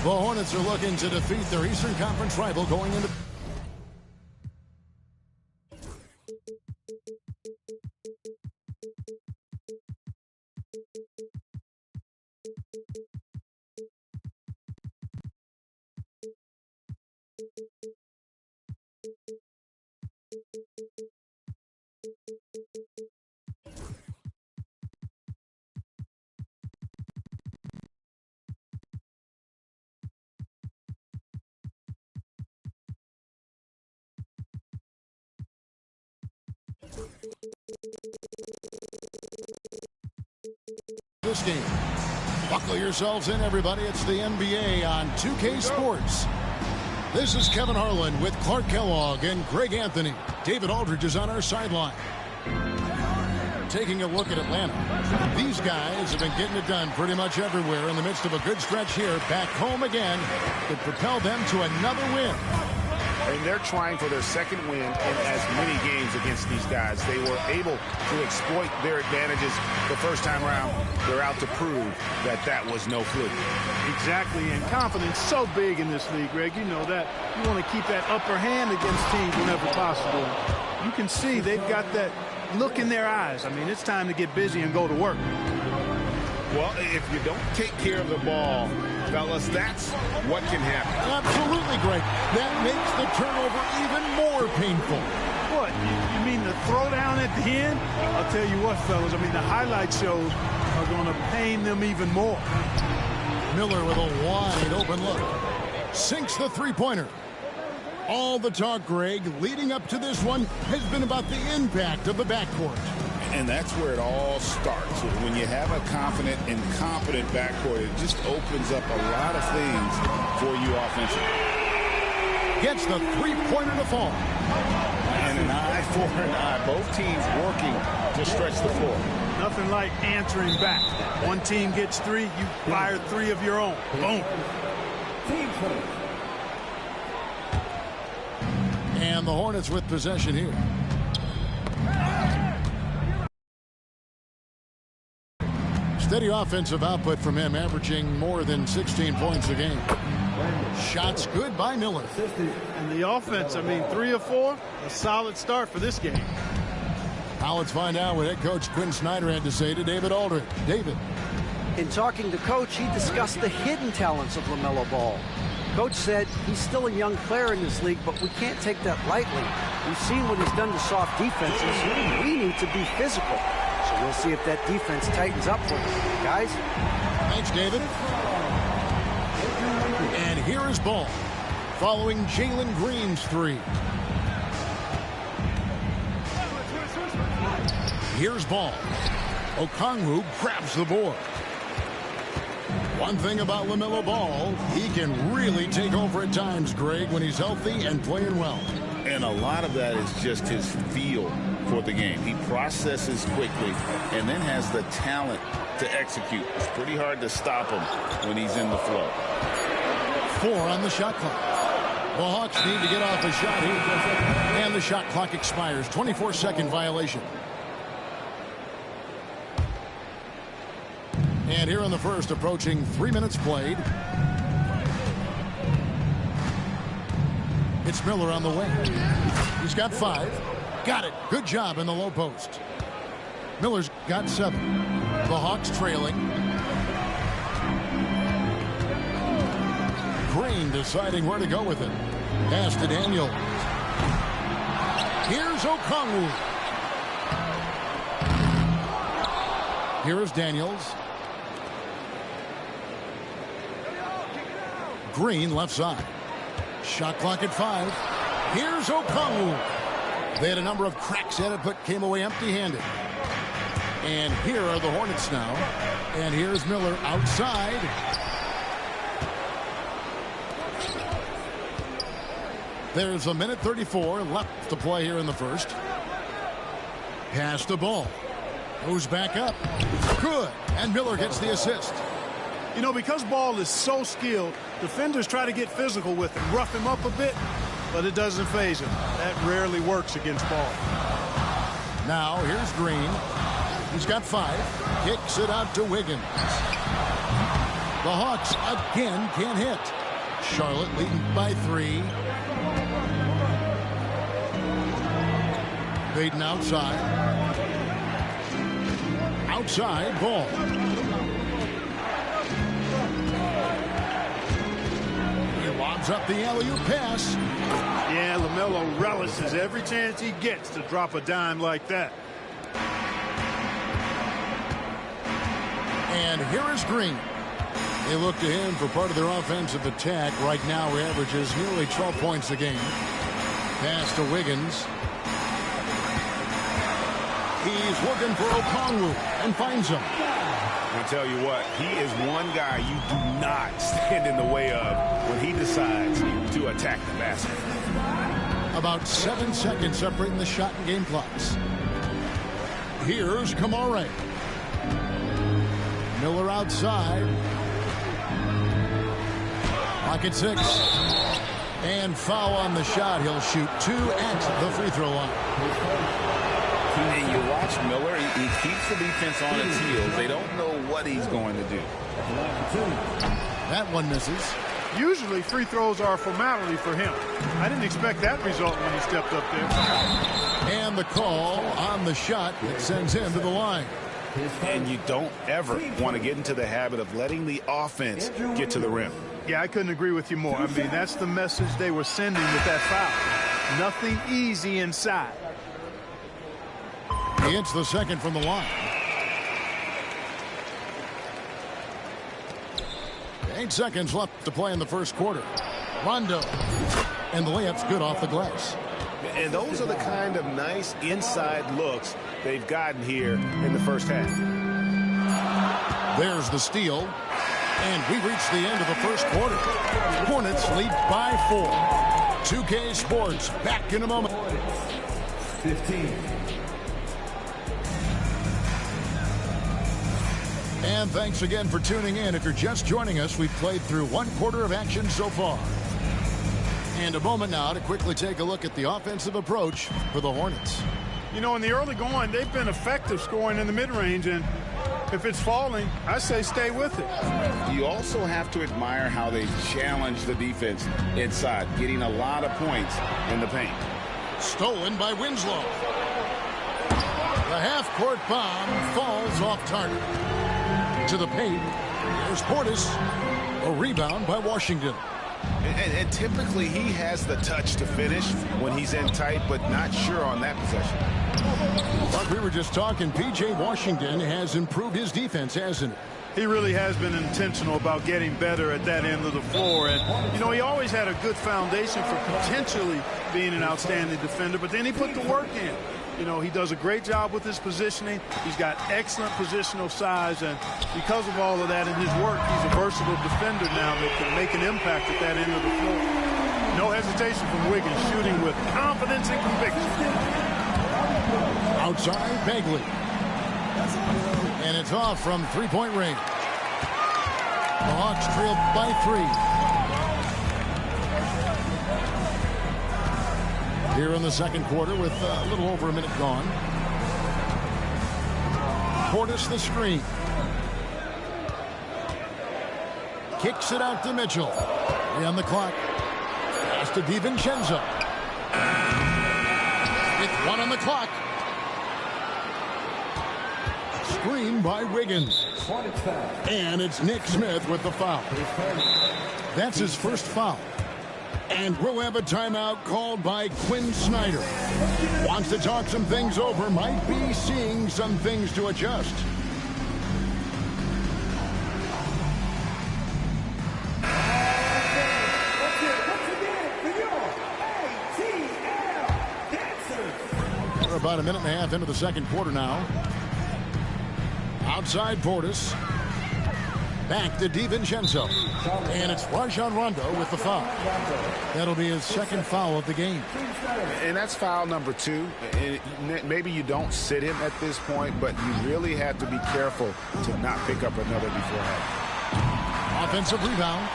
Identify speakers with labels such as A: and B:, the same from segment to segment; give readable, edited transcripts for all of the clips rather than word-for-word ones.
A: The Hornets are looking to defeat their Eastern Conference rival going into... this game. Buckle yourselves in, everybody. It's the NBA on 2K Sports. This is Kevin Harlan with Clark Kellogg and Greg Anthony. David Aldridge is on our sideline. Taking a look at Atlanta. These guys have been getting it done pretty much everywhere in the midst of a good stretch here. Back home again could propel them to another win.
B: And they're trying for their second win in as many games against these guys. They were able to exploit their advantages the first time around. They're out to prove that that was no fluke.
C: Exactly, and confidence so big in this league, Greg. You know that. You want to keep that upper hand against teams whenever possible. You can see they've got that look in their eyes. I mean, it's time to get busy and go to work.
B: Well, if you don't take care of the ball, fellas, that's what can happen.
A: Absolutely, Greg. That makes the turnover even more painful.
C: What? You mean the throwdown at the end? I'll tell you what, fellas. I mean, the highlight shows are going to pain them even more.
A: Miller with a wide open look. Sinks the three-pointer. All the talk, Greg, leading up to this one has been about the impact of the backcourt.
B: And that's where it all starts. When you have a confident and competent backcourt, it just opens up a lot of things for you offensively.
A: Gets the three-pointer to fall.
B: And an eye for an eye. Both teams working to stretch the floor.
C: Nothing like answering back. One team gets three, you fire three of your own. Boom.
A: And the Hornets with possession here. Steady offensive output from him, averaging more than 16 points a game. Shots good by Miller.
C: And the offense, I mean, 3 of 4, a solid start for this game.
A: Now let's find out what head coach Quinn Snyder had to say to David Aldridge. David.
D: In talking to Coach, he discussed the hidden talents of LaMelo Ball. Coach said he's still a young player in this league, but we can't take that lightly. We've seen what he's done to soft defenses. We need to be physical. So we'll see if that defense tightens up for us. Guys?
A: Thanks, David. And here is Ball, following Jalen Green's three. Here's Ball. Okongwu grabs the board. One thing about LaMelo Ball, he can really take over at times, Greg, when he's healthy and playing well.
B: And a lot of that is just his feel for the game. He processes quickly and then has the talent to execute. It's pretty hard to stop him when he's in the flow.
A: 4 on the shot clock. The Hawks need to get off a shot here. And the shot clock expires. 24-second violation. And here in the first, approaching 3 minutes played. It's Miller on the wing. He's got 5. Got it. Good job in the low post. Miller's got 7. The Hawks trailing. Green deciding where to go with it. Pass to Daniels. Here's Okongwu. Here is Daniels. Green left side. Shot clock at 5. Here's Okongwu. They had a number of cracks at it, but came away empty-handed. And here are the Hornets now. And here's Miller outside. There's 1:34 left to play here in the first. Pass the ball. Goes back up. Good. And Miller gets the assist.
C: You know, because Ball is so skilled, defenders try to get physical with him, rough him up a bit, but it doesn't faze him. That rarely works against Ball.
A: Now, here's Green. He's got 5. Kicks it out to Wiggins. The Hawks again can't hit. Charlotte leading by 3. Baden outside. Outside ball. He lobs up the alley-oop pass.
C: Yeah, LaMelo relishes every chance he gets to drop a dime like that.
A: And here is Green. They look to him for part of their offensive attack. Right now he averages nearly 12 points a game. Pass to Wiggins. He's looking for Okongwu and finds him.
B: I tell you what, he is one guy you do not stand in the way of when he decides to attack the basket.
A: About 7 seconds separating the shot and game clocks. Here's Kamare. Miller outside. Pocket 6. And foul on the shot. He'll shoot 2 at the free throw line.
B: And you watch Miller, he keeps the defense on its heels. They don't know what he's going to do.
A: That one misses.
C: Usually free throws are a formality for him. I didn't expect that result when he stepped up there.
A: And the call on the shot that sends him to the line.
B: And you don't ever want to get into the habit of letting the offense get to the rim.
C: Yeah, I couldn't agree with you more. I mean, that's the message they were sending with that foul. Nothing easy inside.
A: He hits the second from the line. 8 seconds left to play in the first quarter. Rondo. And the layup's good off the glass.
B: And those are the kind of nice inside looks they've gotten here in the first half.
A: There's the steal. And we reach the end of the first quarter. Hornets lead by 4. 2K Sports back in a moment.
E: 15.
A: And thanks again for tuning in. If you're just joining us, we've played through 1 quarter of action so far. And a moment now to quickly take a look at the offensive approach for the Hornets.
C: You know, in the early going, they've been effective scoring in the mid-range, and if it's falling, I say stay with it.
B: You also have to admire how they challenge the defense inside, getting a lot of points in the paint.
A: Stolen by Winslow. The half-court bomb falls off target. To the paint. There's Portis. A rebound by Washington.
B: And typically he has the touch to finish when he's in tight, but not sure on that possession.
A: Like we were just talking, P.J. Washington has improved his defense, hasn't he?
C: He really has been intentional about getting better at that end of the floor. And, you know, he always had a good foundation for potentially being an outstanding defender, but then he put the work in. You know, he does a great job with his positioning. He's got excellent positional size, and because of all of that in his work, he's a versatile defender now that can make an impact at that end of the floor. No hesitation from Wiggins, shooting with confidence and conviction.
A: Outside, Bagley. And it's off from three-point range. The Hawks trail by 3. Here in the second quarter with a little over a minute gone. Portis the screen. Kicks it out to Mitchell. 3 on the clock. Pass to DiVincenzo. With 1 on the clock. Screen by Wiggins. And it's Nick Smith with the foul. That's his first foul. And we'll have a timeout called by Quinn Snyder. Wants to talk some things over. Might be seeing some things to adjust. We're about a minute and a half into the second quarter now. Outside Portis. Back to DiVincenzo. And it's Rajon Rondo with the foul. That'll be his second foul of the game.
B: And that's foul number 2. And maybe you don't sit him at this point, but you really have to be careful to not pick up another beforehand.
A: Offensive rebound.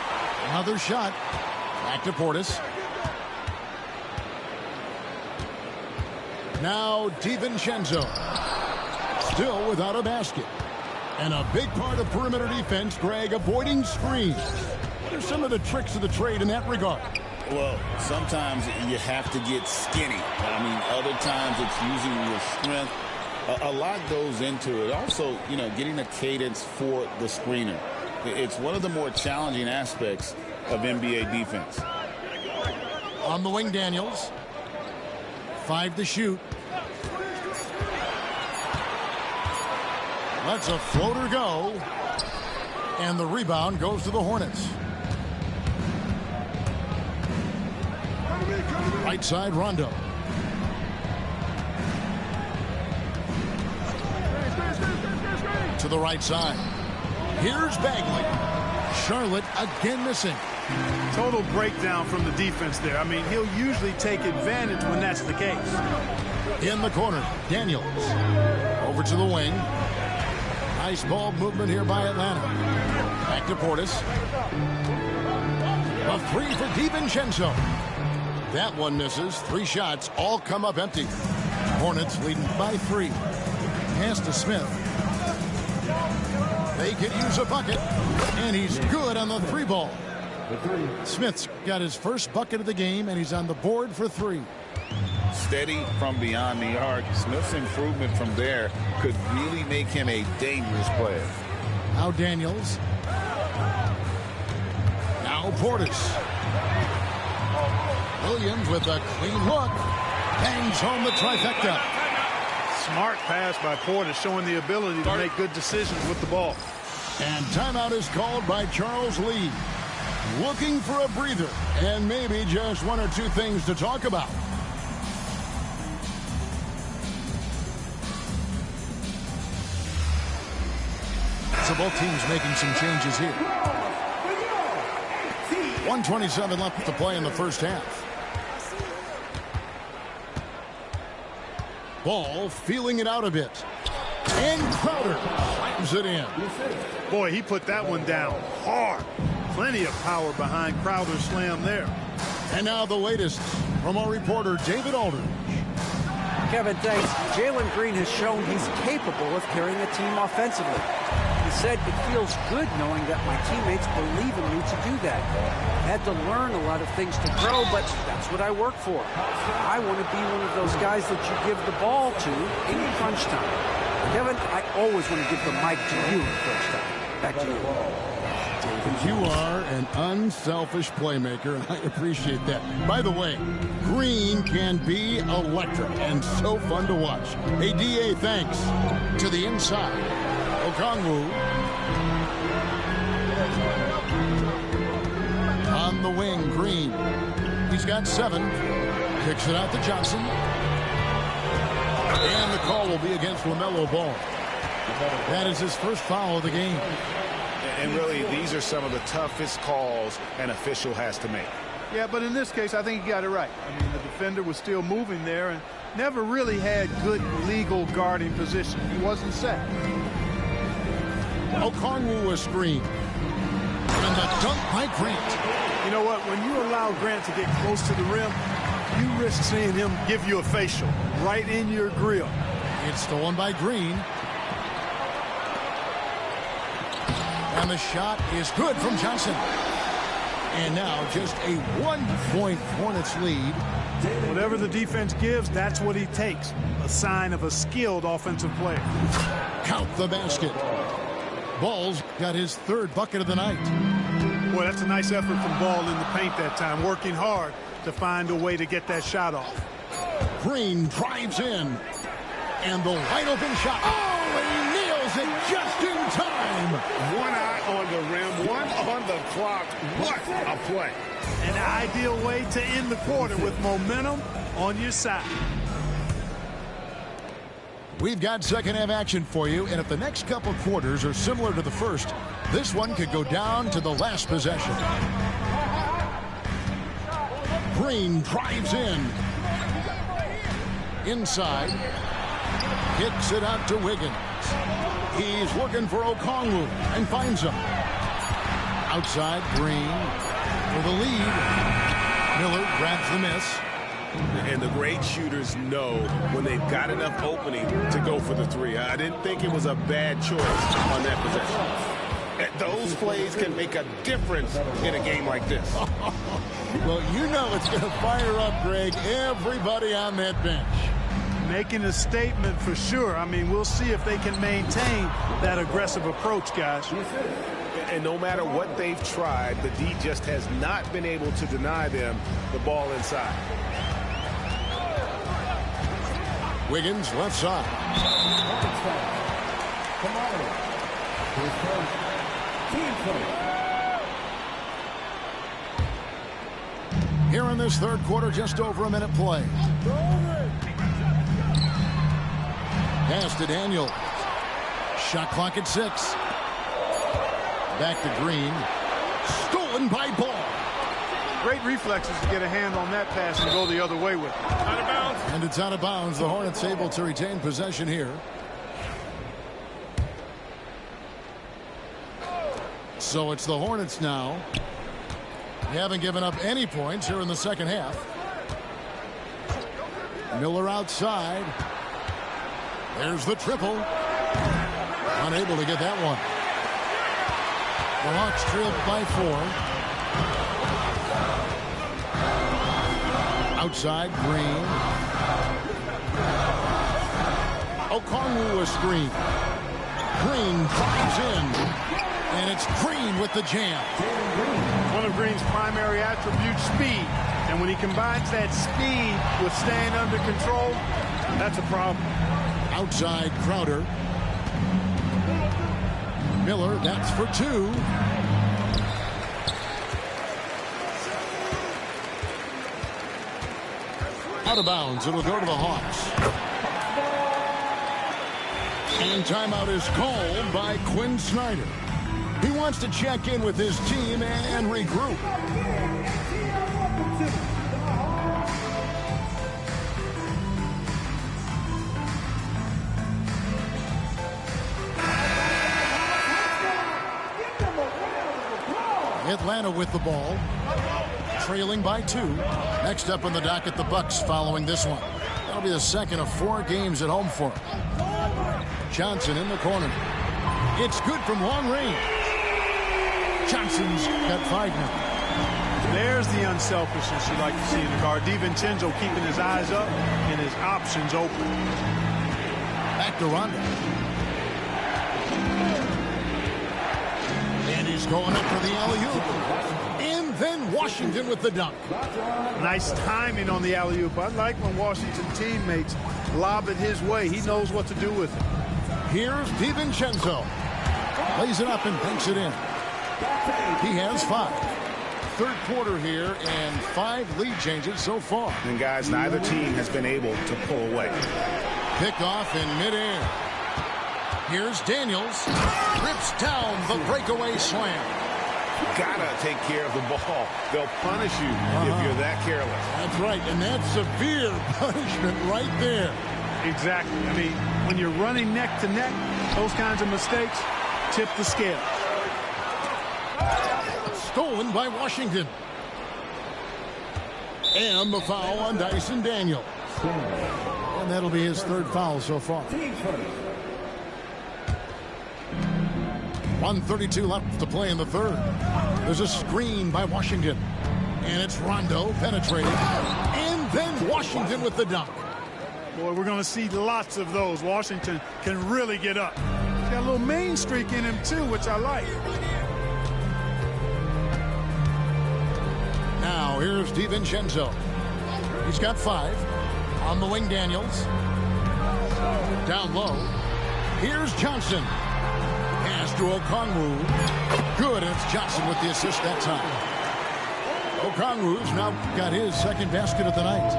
A: Another shot. Back to Portis. Now DiVincenzo. Still without a basket. And a big part of perimeter defense, Greg, avoiding screens. What are some of the tricks of the trade in that regard?
B: Well, sometimes you have to get skinny. I mean, other times it's using your strength. A lot goes into it. Also, you know, getting a cadence for the screener. It's one of the more challenging aspects of NBA defense.
A: On the wing, Daniels. 5 to shoot. Lets a floater go. And the rebound goes to the Hornets. Right side, Rondo. To the right side. Here's Bagley. Charlotte again missing.
C: Total breakdown from the defense there. I mean, he'll usually take advantage when that's the case.
A: In the corner, Daniels. Over to the wing. Nice ball movement here by Atlanta. Back to Portis. A 3 for DiVincenzo. That one misses. 3 shots all come up empty. Hornets leading by 3. Pass to Smith. They could use a bucket. And he's good on the 3 ball. Smith's got his first bucket of the game, and he's on the board for 3.
B: Steady from beyond the arc. Smith's improvement from there could really make him a dangerous player.
A: Now Daniels. Now Portis. Williams with a clean look. Bangs home the trifecta.
C: Smart pass by Portis, showing the ability to make good decisions with the ball.
A: And timeout is called by Charles Lee. Looking for a breather and maybe just 1 or 2 things to talk about. So both teams making some changes here. 1:27 left to play in the first half. Ball feeling it out a bit. And Crowder slams it in.
C: Boy, he put that one down hard. Plenty of power behind Crowder's slam there.
A: And now the latest from our reporter, David Aldridge.
D: Kevin, thanks. Jalen Green has shown he's capable of carrying a team offensively. He said, "It feels good knowing that my teammates believe in me to do that. I had to learn a lot of things to grow, but that's what I work for. I want to be one of those guys that you give the ball to in crunch time." Kevin, I always want to give the mic to you in crunch time. Back to you.
A: You are an unselfish playmaker, and I appreciate that. By the way, Green can be electric and so fun to watch. Hey, DA, thanks. To the inside, Okongwu. On the wing, Green. He's got 7. Kicks it out to Johnson. And the call will be against LaMelo Ball. That is his first foul of the game.
B: And really, these are some of the toughest calls an official has to make.
C: Yeah, but in this case, I think he got it right. I mean, the defender was still moving there and never really had good legal guarding position. He wasn't set.
A: Okongwu was screened. And the dunk by Grant.
C: You know what? When you allow Grant to get close to the rim, you risk seeing him give you a facial right in your grill.
A: It's stolen by Green. And the shot is good from Johnson. And now just a 1-point Hornets lead.
C: Whatever the defense gives, that's what he takes. A sign of a skilled offensive player.
A: Count the basket. Ball's got his 3rd bucket of the night.
C: Boy, that's a nice effort from Ball in the paint that time, working hard to find a way to get that shot off.
A: Green drives in. And the wide open shot. Oh, and he nails it just in time.
B: One eye on the rim, one on the clock. What a play.
C: An ideal way to end the quarter with momentum on your side.
A: We've got second half action for you, and if the next couple quarters are similar to the first, this one could go down to the last possession. Green drives in. Inside. Kicks it out to Wiggins. He's looking for Okongwu and finds him. Outside, Green for the lead. Miller grabs the miss.
F: And the great shooters know when they've got enough opening to go for the three. I didn't think it was a bad choice on that possession. Those plays can make a difference in a game like this.
A: Well, you know it's going to fire up, Greg, everybody on that bench.
C: Making a statement for sure. I mean, we'll see if they can maintain that aggressive approach, guys.
F: And no matter what they've tried, the D just has not been able to deny them the ball inside.
A: Wiggins, left side. Here in this third quarter, just over a minute play. Pass to Daniel. Shot clock at 6. Back to Green. Stolen by Ball.
C: Great reflexes to get a hand on that pass and go the other way with it.
F: Out of bounds.
A: And it's out of bounds. The Hornets able to retain possession here. So it's the Hornets now. They haven't given up any points here in the second half. Miller outside. There's the triple. Unable to get that one. The Hawks trailed by 4. Outside, Green. Okongwu a screen. Green drives in. And it's Green with the jam.
C: One of Green's primary attributes, speed. And when he combines that speed with staying under control, that's a problem.
A: Outside, Crowder. Miller, that's for 2. Out of bounds, it'll go to the Hawks. And timeout is called by Quinn Snyder. He wants to check in with his team and regroup. Atlanta with the ball, trailing by 2. Next up on the docket, the Bucks following this one. That'll be the second of 4 games at home for him. Johnson in the corner. It's good from long range. Johnson's got 5 now.
C: There's the unselfishness you like to see in the guard. DiVincenzo keeping his eyes up and his options open.
A: Back to Rondo. And he's going up for the alley-oop. And then Washington with the dunk.
C: Nice timing on the alley-oop. I like when Washington teammates lob it his way. He knows what to do with it.
A: Here's DiVincenzo. Lays it up and banks it in. He has 5. Third quarter here and 5 lead changes so far.
F: And guys, neither team has been able to pull away.
A: Pickoff in midair. Here's Daniels. Rips down the breakaway slam.
F: Gotta take care of the ball. They'll punish you if you're that careless.
A: That's right, and that's severe punishment right there.
C: Exactly. I mean, when you're running neck to neck, those kinds of mistakes tip the scale.
A: Stolen by Washington. And the foul on Dyson Daniels. And that'll be his 3rd foul so far. 1:32 left to play in the 3rd. There's a screen by Washington. And it's Rondo penetrating. And then Washington with the dunk.
C: Boy, we're going to see lots of those. Washington can really get up. He's got a little main streak in him, too, which I like.
A: Now, here's DiVincenzo. He's got 5. On the wing, Daniels. Down low. Here's Johnson. Pass to Okongwu. Good, and it's Johnson with the assist that time. Okongwu's now got his 2nd basket of the night.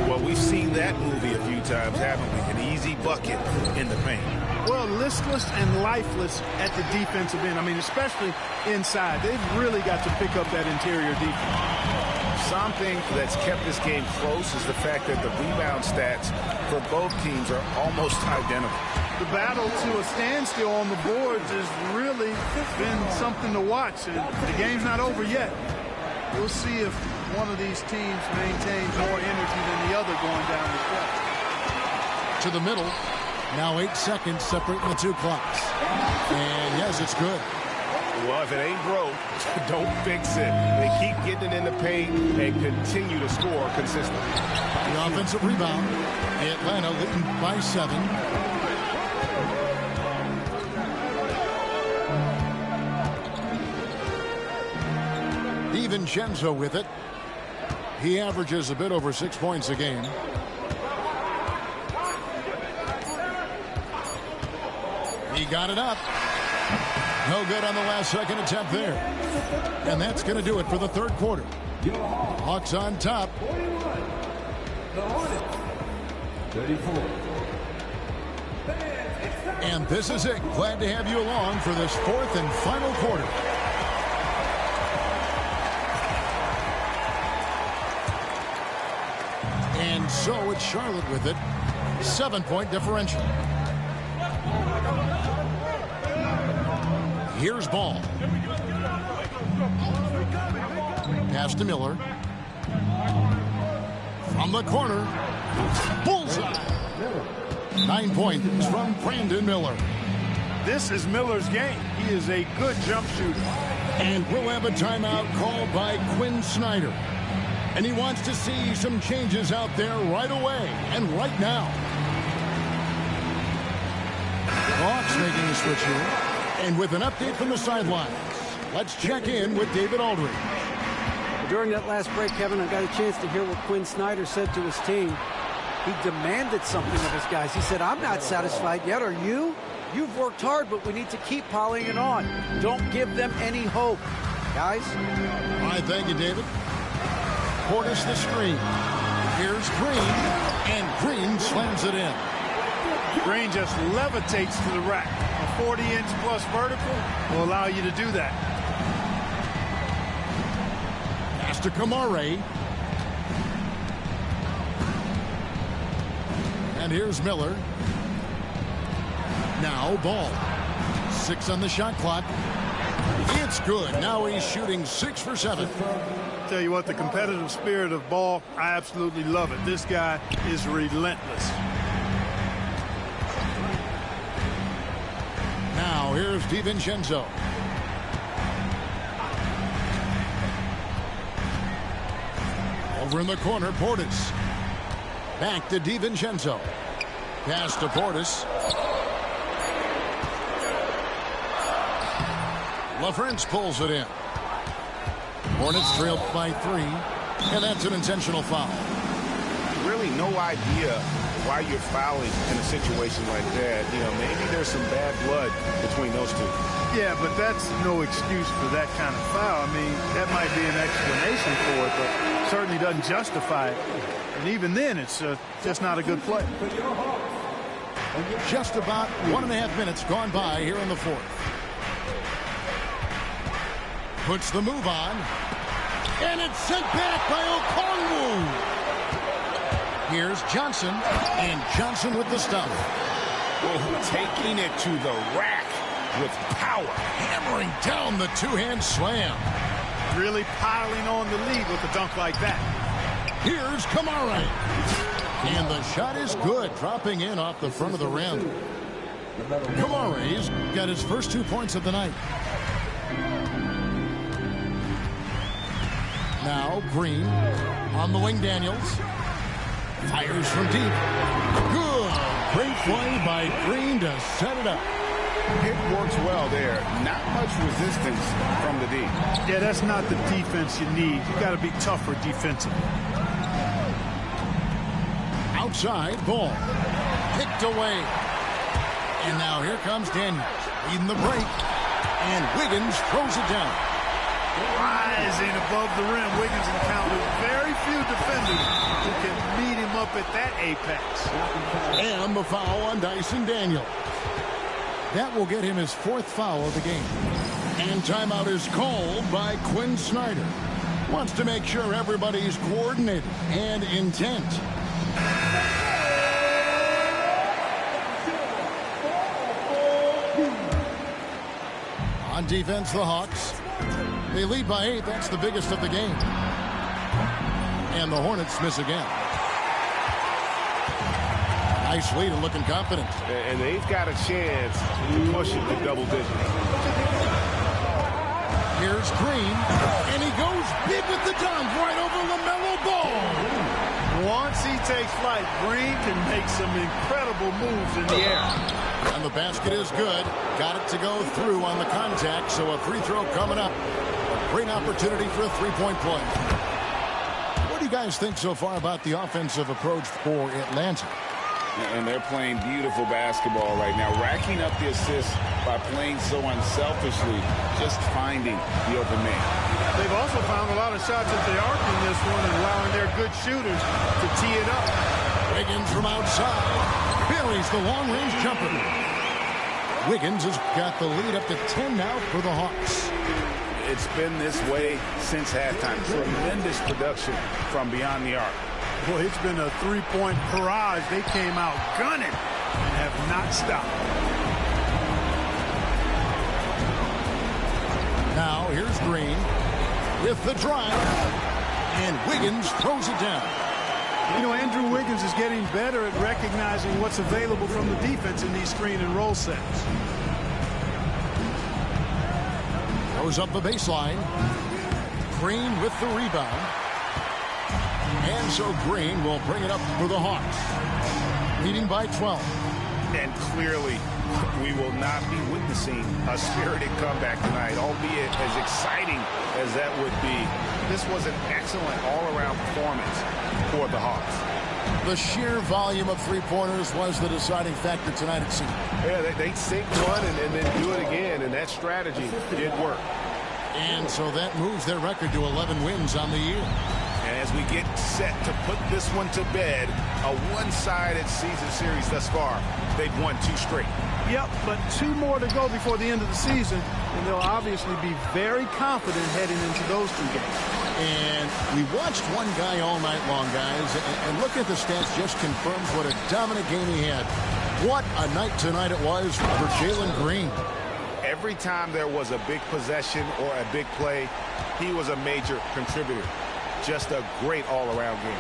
F: Well, we've seen that movie a few times, haven't we? An easy bucket in the paint.
C: Well, listless and lifeless at the defensive end. I mean, especially inside. They've really got to pick up that interior defense.
F: Something that's kept this game close is the fact that the rebound stats for both teams are almost identical.
C: The battle to a standstill on the boards has really been something to watch, and the game's not over yet. We'll see if one of these teams maintains more energy than the other going down the stretch.
A: To the middle. Now 8 seconds separating the two clocks. And yes, it's good.
F: Well, if it ain't broke, don't fix it. They keep getting it in the paint and continue to score consistently.
A: The offensive rebound. Atlanta leading by 7. DiVincenzo with it. He averages a bit over 6 points a game. He got it up. No good on the last second attempt there. And that's going to do it for the third quarter. Hawks on top.
E: 34.
A: And this is it. Glad to have you along for this fourth and final quarter. And so it's Charlotte with it. 7-point differential. Here's Ball. Pass to Miller. From the corner. Bullseye. 9 points from Brandon Miller.
C: This is Miller's game. He is a good jump shooter.
A: And we'll have a timeout called by Quinn Snyder. And he wants to see some changes out there right away and right now. The Hawks making a switch here. And with an update from the sidelines, let's check in with David Aldridge.
D: During that last break, Kevin, I got a chance to hear what Quinn Snyder said to his team. He demanded something of his guys. He said, I'm not satisfied yet. Are you? You've worked hard, but we need to keep piling it on. Don't give them any hope. Guys?
A: All right, thank you, David. Portis the screen. Here's Green, and Green slams it in.
C: Green just levitates to the rack. A 40-inch plus vertical will allow you to do that.
A: Pass to Kamare. And here's Miller. Now Ball. 6 on the shot clock. It's good. Now he's shooting 6 for 7.
C: Tell you what, the competitive spirit of Ball, I absolutely love it. This guy is relentless.
A: Now here's DiVincenzo. Over in the corner, Portis. Back to DiVincenzo. Pass to Portis. LaFrance pulls it in. Hornets trailed by 3, and that's an intentional foul.
F: Really no idea why you're fouling in a situation like that. You know, maybe there's some bad blood between those two.
C: Yeah, but that's no excuse for that kind of foul. I mean, that might be an explanation for it, but certainly doesn't justify it. And even then, it's just not a good play.
A: Just about 1.5 minutes gone by here in the fourth. Puts the move on. And it's sent back by Okongwu. Here's Johnson. And Johnson with the stop.
F: Oh, taking it to the rack with power.
A: Hammering down the two-hand slam.
C: Really piling on the lead with a dunk like that.
A: Here's Kamare. And the shot is good, dropping in off the front of the rim. Kamare's got his first 2 points of the night. Now Green on the wing. Daniels fires from deep. Good. Great play by Green to set it up.
F: It works well there. Not much resistance from the D.
C: Yeah, that's not the defense you need. You got to be tougher defensively.
A: Outside, Ball picked away. And now here comes Daniels leading the break. And Wiggins throws it down.
C: Rising above the rim, Wiggins encountered very few defenders who can meet him up at that apex.
A: And the foul on Dyson Daniels. That will get him his 4th foul of the game. And timeout is called by Quinn Snyder. Wants to make sure everybody's coordinated and intent. On defense, the Hawks. They lead by 8. That's the biggest of the game. And the Hornets miss again. Nice lead and looking confident.
F: And they've got a chance to push it to double digits.
A: Here's Green, and he goes big with the dunk right over LaMelo Ball.
C: Once he takes flight, Green can make some incredible moves in the air.
A: And the basket is good. Got it to go through on the contact, so a free throw coming up. A great opportunity for a three-point play. What do you guys think so far about the offensive approach for Atlanta?
B: And they're playing beautiful basketball right now, racking up the assists by playing so unselfishly, just finding the open man.
C: They've also found a lot of shots at the arc in this one and allowing their good shooters to tee it up.
A: Wiggins from outside buries the long-range jumper. Wiggins has got the lead up to 10 now for the Hawks.
F: It's been this way since halftime. Tremendous production from beyond the arc.
C: Boy, it's been a three-point barrage. They came out gunning and have not stopped.
A: Now here's Green with the drive, and Wiggins throws it down.
C: You know, Andrew Wiggins is getting better at recognizing what's available from the defense in these screen and roll sets.
A: Throws up the baseline. Green with the rebound. And so Green will bring it up for the Hawks. Leading by 12.
F: And clearly, we will not be witnessing a spirited comeback tonight, albeit as exciting as that would be. This was an excellent all-around performance for the Hawks.
A: The sheer volume of three-pointers was the deciding factor tonight, it seemed.
F: Yeah, they sink one and then do it again, and that strategy did work.
A: And so that moves their record to 11 wins on the year.
F: And as we get set to put this one to bed, a one-sided season series thus far, they've won 2 straight.
C: Yep, but 2 more to go before the end of the season, and they'll obviously be very confident heading into those 2 games.
A: And we watched one guy all night long, guys, and look at the stats just confirms what a dominant game he had. What a night tonight it was for Jalen Green.
F: Every time there was a big possession or a big play, he was a major contributor. Just a great all-around game.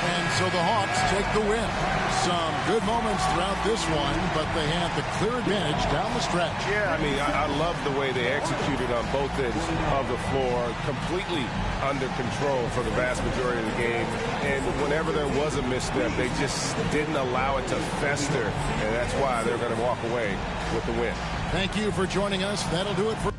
A: And so the Hawks take the win. Some good moments throughout this one, but they had the clear advantage down the stretch.
F: Yeah, I mean, I love the way they executed on both ends of the floor, completely under control for the vast majority of the game. And whenever there was a misstep, they just didn't allow it to fester, and that's why they're going to walk away with the win.
A: Thank you for joining us. That'll do it for